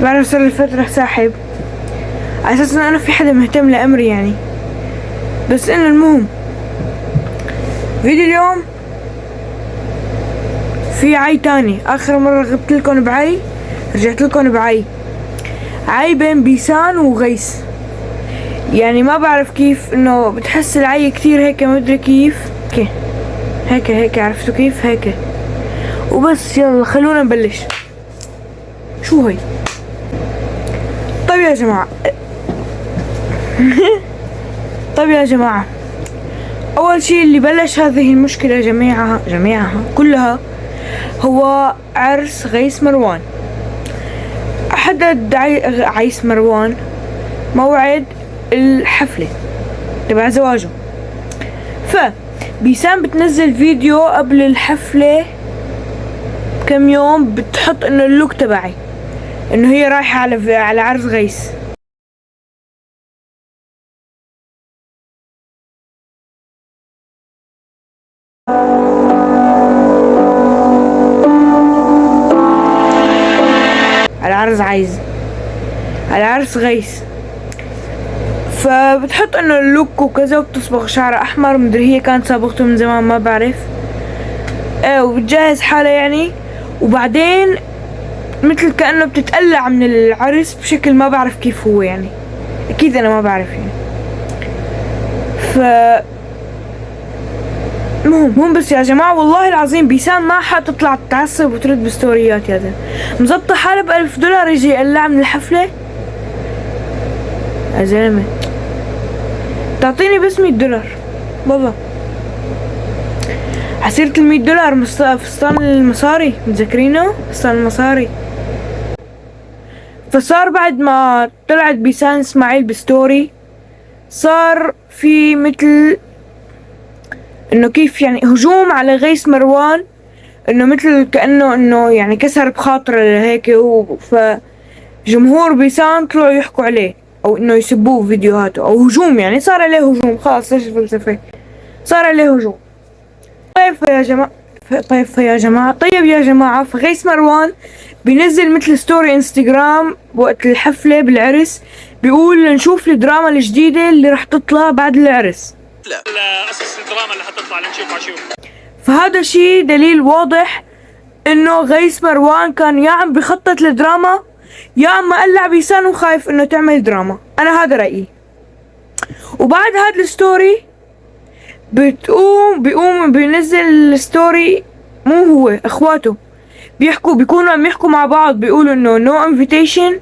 بعرف صار لي فترة ساحب على اساس انه انا في حدا مهتم لامري يعني. بس انه المهم فيديو اليوم في عي تاني. اخر مرة غبت لكم بعي، رجعت لكم بعي بين بيسان وغيس. يعني ما بعرف كيف انه بتحس العي كتير هيك، ما ادري كيف هيك عرفتوا كيف هيك. وبس يلا خلونا نبلش. شو هي؟ طيب يا جماعة طيب يا جماعة، اول شي اللي بلش هذه المشكلة جميعها كلها هو عرس غيس مروان. حدد عيس مروان موعد الحفلة تبع زواجه، فبيسان بتنزل فيديو قبل الحفلة بكم يوم، بتحط انه اللوك تبعي انه هي رايحة على عرس غيس. على عرس غيس. فبتحط انه اللوك وكذا، وبتصبغ شعرها احمر، مدري هي كانت صابغته من زمان ما بعرف. وبتجهز حالها يعني. وبعدين مثل كأنه بتتقلع من العرس بشكل ما بعرف كيف هو يعني، اكيد انا ما بعرف يعني. مهم بس يا جماعة والله العظيم بيسان ما حتطلع تتعصب وترد بستوريات يا زلمة. مزبطة حالة ب$1000 يجي يقلع من الحفلة يا زلمة. تعطيني بس $100 والله. عسيرة $100 فستان المصاري، متذكرينه؟ فستان المصاري. فصار بعد ما طلعت بيسان اسماعيل بستوري، صار في مثل انه كيف يعني هجوم على غيس مروان، انه مثل كأنه انه يعني كسر بخاطره هيك. فجمهور بيسان طلعوا يحكوا عليه او انه يسبوه فيديوهاته، او هجوم يعني، صار عليه هجوم. خلاص ايش الفلسفة، صار عليه هجوم. طيب يا جماعة فغيس مروان بينزل مثل ستوري انستغرام وقت الحفلة بالعرس، بيقول نشوف الدراما الجديدة اللي رح تطلع بعد العرس. لا اساس الدراما اللي حتطلع لنشوف. فهذا شي دليل واضح انه غيس مروان كان يا عم بخطط لدراما، يا عم قلع بيسان وخايف انه تعمل دراما. انا هذا رأيي. وبعد هذا الستوري بيقوم بينزل ستوري، مو هو اخواته بيكونوا عم يحكوا مع بعض، بيقولوا انه no invitation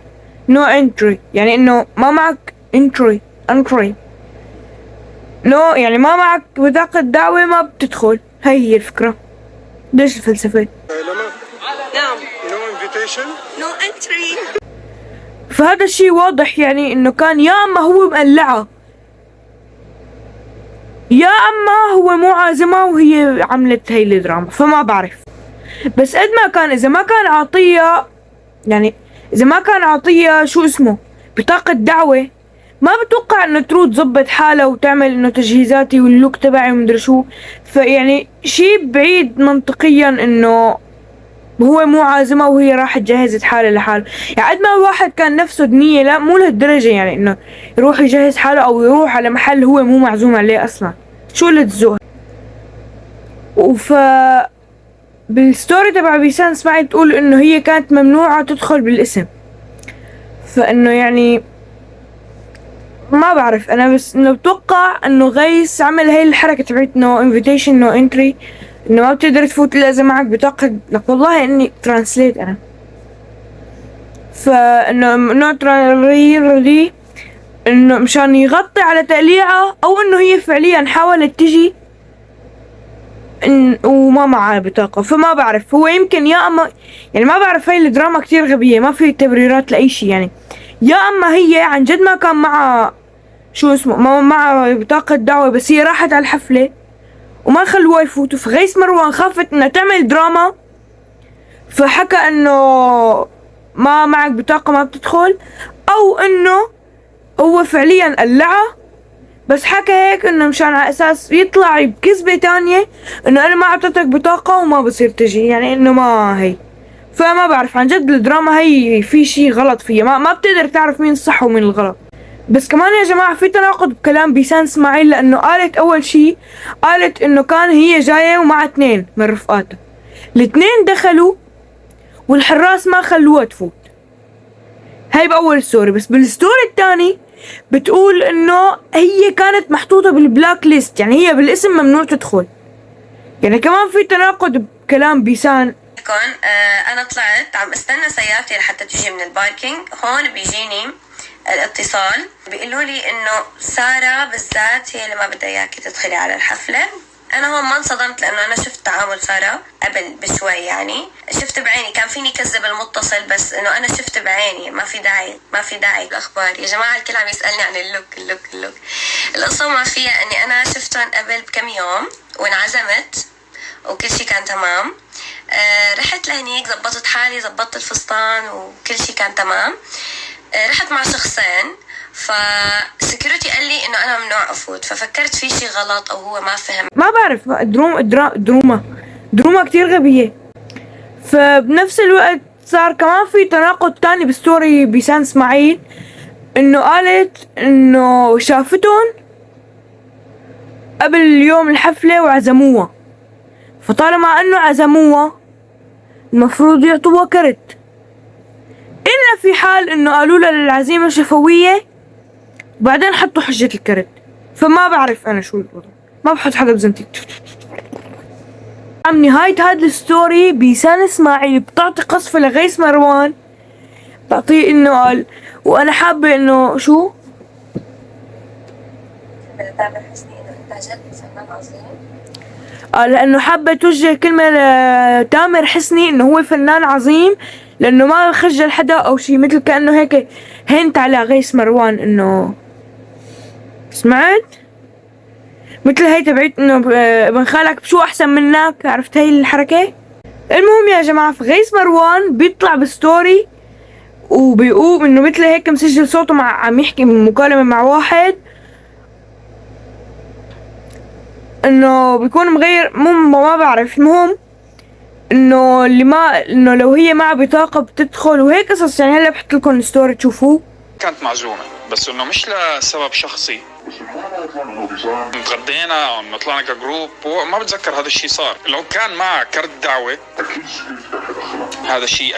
no entry، يعني انه ما معك entry no، يعني ما معك بطاقة دعوة ما بتدخل. هي الفكرة. ليش الفلسفة؟ نعم. no invitation no entry. فهذا الشي واضح يعني انه كان يا اما هو مقلعة، يا اما هو مو عازمة وهي عملت هي الدراما، فما بعرف. بس قد ما كان، اذا ما كان عطية شو اسمه بطاقة دعوة، ما بتوقع انه تروح تزبط حالها وتعمل انه تجهيزاتي واللوك تبعي ومدري شو. فيعني شي بعيد منطقيا انه هو مو عازمة وهي راحت جهزت حالها لحاله. يعني قد ما الواحد كان نفسه دنية، لا مو لهالدرجة يعني انه يروح يجهز حاله او يروح على محل هو مو معزوم عليه اصلا. شو اللي تزوق. بالستوري تبع بيسان اسماعيل تقول انه هي كانت ممنوعة تدخل بالاسم. فانه يعني ما بعرف انا، بس انه بتوقع انه غيس عمل هاي الحركة تبعت نو انفيتيشن نو انتري، انه ما بتقدر تفوت الا اذا معك بطاقة. لك والله اني ترانسليت انا. فانه نو ترانسليت انه مشان يغطي على تقليعة، او انه هي فعليا حاولت تجي وما معها بطاقة. فما بعرف، هو يمكن يا اما يعني ما بعرف، هاي الدراما كتير غبية، ما في تبريرات لأي شي يعني. يا اما هي عن جد ما كان معها شو اسمه، ما معها بطاقة دعوة، بس هي راحت على الحفلة وما خلوها يفوتوا. فغيس مروان خافت انها تعمل دراما، فحكى انه ما معك بطاقة ما بتدخل، او انه هو فعليا قلعها، بس حكى هيك انه مشان على اساس يطلع بكذبة تانية انه انا ما اعطيتك بطاقة وما بصير تجي، يعني انه ما هي. فما بعرف عن جد الدراما هي في شي غلط فيها، ما بتقدر تعرف مين الصح ومين الغلط. بس كمان يا جماعة في تناقض بكلام بيسان اسماعيل، لأنه قالت أول شي قالت إنه كان هي جاية ومع 2 من رفقاتها، ال2 دخلوا والحراس ما خلوها تفوت. هاي بأول ستوري. بس بالستوري الثاني بتقول إنه هي كانت محطوطة بالبلاك ليست، يعني هي بالاسم ممنوع تدخل. يعني كمان في تناقض بكلام بيسان. انا طلعت عم استنى سيارتي لحتى تجي من الباركينج، هون بيجيني الاتصال بيقولوا لي انه سارة بالذات هي اللي ما بدها اياكي تدخلي على الحفلة. انا هون ما انصدمت لانه انا شفت تعامل سارة قبل بشوي، يعني شفت بعيني، كان فيني كذب المتصل بس انه انا شفت بعيني، ما في داعي الاخبار. يا جماعة الكل عم يسألني عن اللوك. القصة ما فيها اني انا شفتهم قبل بكم يوم وانعزمت وكل شي كان تمام. رحت لهنيك، زبطت حالي، زبطت الفستان وكل شي كان تمام. رحت مع شخصين، فسكيورتي قال لي انه انا ممنوع افوت، ففكرت في شي غلط او هو ما فهم. ما بعرف، دروما كتير غبية. فبنفس الوقت صار كمان في تناقض تاني بستوري بيسان اسماعيل، انه قالت انه شافتهم قبل يوم الحفلة وعزموها، فطالما انه عزموها المفروض يعطوها كرت، إلا في حال إنه قالوا لها للعزيمة شفوية وبعدين حطوا حجة الكرت. فما بعرف أنا شو الوضع، ما بحط حدا بزنتي. عم نهاية هاد الستوري بيسان اسماعيل بتعطي قصفة لغيث مروان، بتعطيه إنه قال وأنا حابة إنه شو؟ تامر حسني إنه أنت جد فنان عظيم. لأنه حابة توجه كلمة لتامر حسني إنه هو فنان عظيم، لأنه ما خجل حدا أو شي، مثل كأنه هيك هنت على غيث مروان. إنه سمعت مثل هي تبعت إنه ابن خالك بشو أحسن منك، عرفت هاي الحركة. المهم يا جماعة، في غيث مروان بيطلع بستوري وبيقول إنه مثل هيك مسجل صوته عم يحكي مكالمة مع واحد، انه بيكون مغير ما بعرف. المهم انه انه لو هي مع بطاقة بتدخل وهيك قصص. يعني هلا بحط لكم ستوري تشوفوه. كانت معزومة بس انه مش لسبب شخصي، تغدينا او انه طلعنا كجروب، ما بتذكر هذا الشيء صار. لو كان معك كرت دعوة هذا الشيء.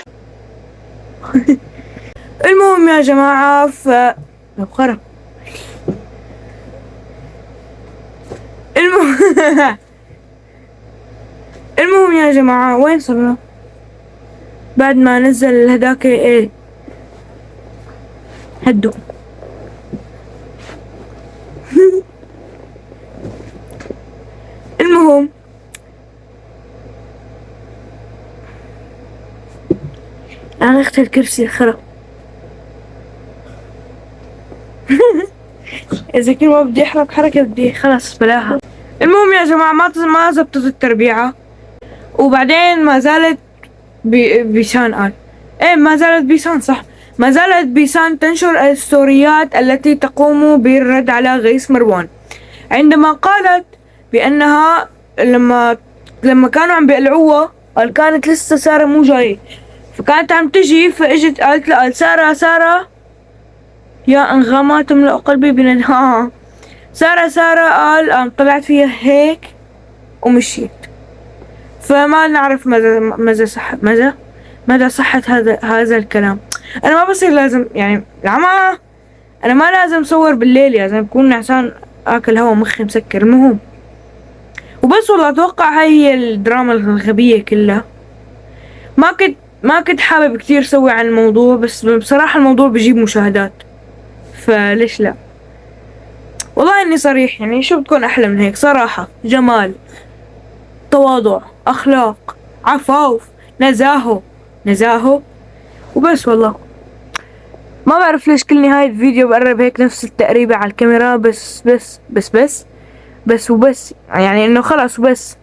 المهم يا جماعة، لو خرب المهم يا جماعة، وين صرنا بعد ما نزل هداك ايه هدو. المهم انا اخت الكرسي خرب. اذا كنت ما بدي احرك حركة بدي خلاص بلاها. المهم يا جماعة، ما زبطت التربيعة، وبعدين ما زالت بيسان قال ايه ما زالت بيسان صح، ما زالت بيسان تنشر الستوريات التي تقوم بالرد على غيث مروان، عندما قالت بأنها لما كانوا عم بيقلعوها قال كانت لسه سارة مو جاية، فكانت عم تجي فاجت قالت له سارة يا انغامة تملأ قلبي بندها. سارة قال طلعت فيها هيك ومشيت. فما نعرف ماذا صحة هذا الكلام. انا ما بصير لازم يعني انا ما لازم اصور بالليل، لازم اكون نعسان اكل هوا مخي مسكر. المهم وبس، والله اتوقع هاي هي الدراما الغبية كلها. ما كنت حابب كتير سوي عن الموضوع، بس بصراحة الموضوع بيجيب مشاهدات، فليش لا. والله اني صريح، يعني شو بتكون احلى من هيك؟ صراحة، جمال، تواضع، اخلاق، عفاف، نزاهة وبس. والله ما بعرف ليش كل نهاية فيديو بقرب هيك نفس التقريبة على الكاميرا، بس وبس، يعني انه خلاص وبس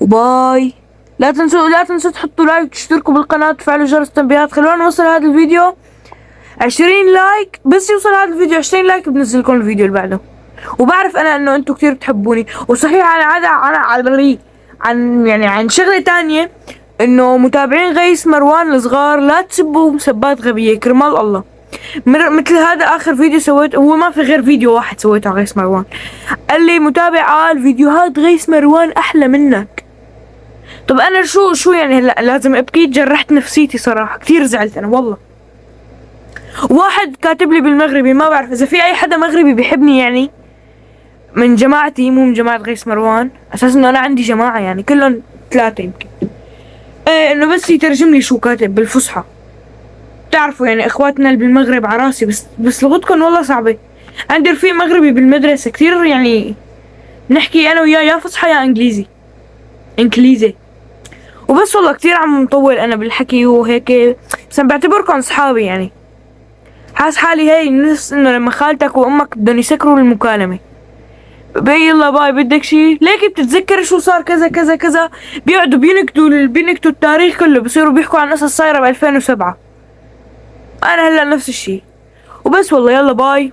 وباي. لا تنسوا تحطوا لايك وتشتركوا بالقناة وتفعلوا جرس التنبيهات. خلونا نوصل هذا الفيديو 20 لايك، بس يوصل هذا الفيديو 20 لايك بنزل لكم الفيديو اللي بعده. وبعرف انا انه انتم كتير بتحبوني. وصحيح عن شغلة تانية، انه متابعين غيث مروان الصغار لا تسبوا مسبات غبية كرمال الله. مثل هذا اخر فيديو سويته، هو ما في غير فيديو واحد سويته على غيث مروان. قال لي متابع قال فيديوهات غيث مروان احلى منك. طب انا شو يعني هلا لازم ابكي؟ جرحت نفسيتي صراحة، كثير زعلت انا والله. واحد كاتب لي بالمغربي، ما بعرف اذا في اي حدا مغربي بيحبني يعني من جماعتي، مو من جماعة غيث مروان، اساس انه انا عندي جماعة يعني كلهم 3 يمكن. ايه انه بس يترجم لي شو كاتب بالفصحى. بتعرفوا يعني اخواتنا اللي بالمغرب عراسي، بس لغتكم والله صعبة. عندي رفيق مغربي بالمدرسة كثير يعني نحكي انا وياه يا فصحى يا انجليزي. وبس والله كثير عم مطول انا بالحكي وهيك، بس أنا بعتبركم صحابي يعني. حاس حالي هي نفس انه لما خالتك وامك بدهم يسكروا المكالمة. يلا باي، بدك شي ليك بتتذكر شو صار كذا كذا كذا، بيقعدوا بينكتوا التاريخ كله، بصيروا بيحكوا عن قصص صايرة ب2007. انا هلا نفس الشي. وبس والله يلا باي.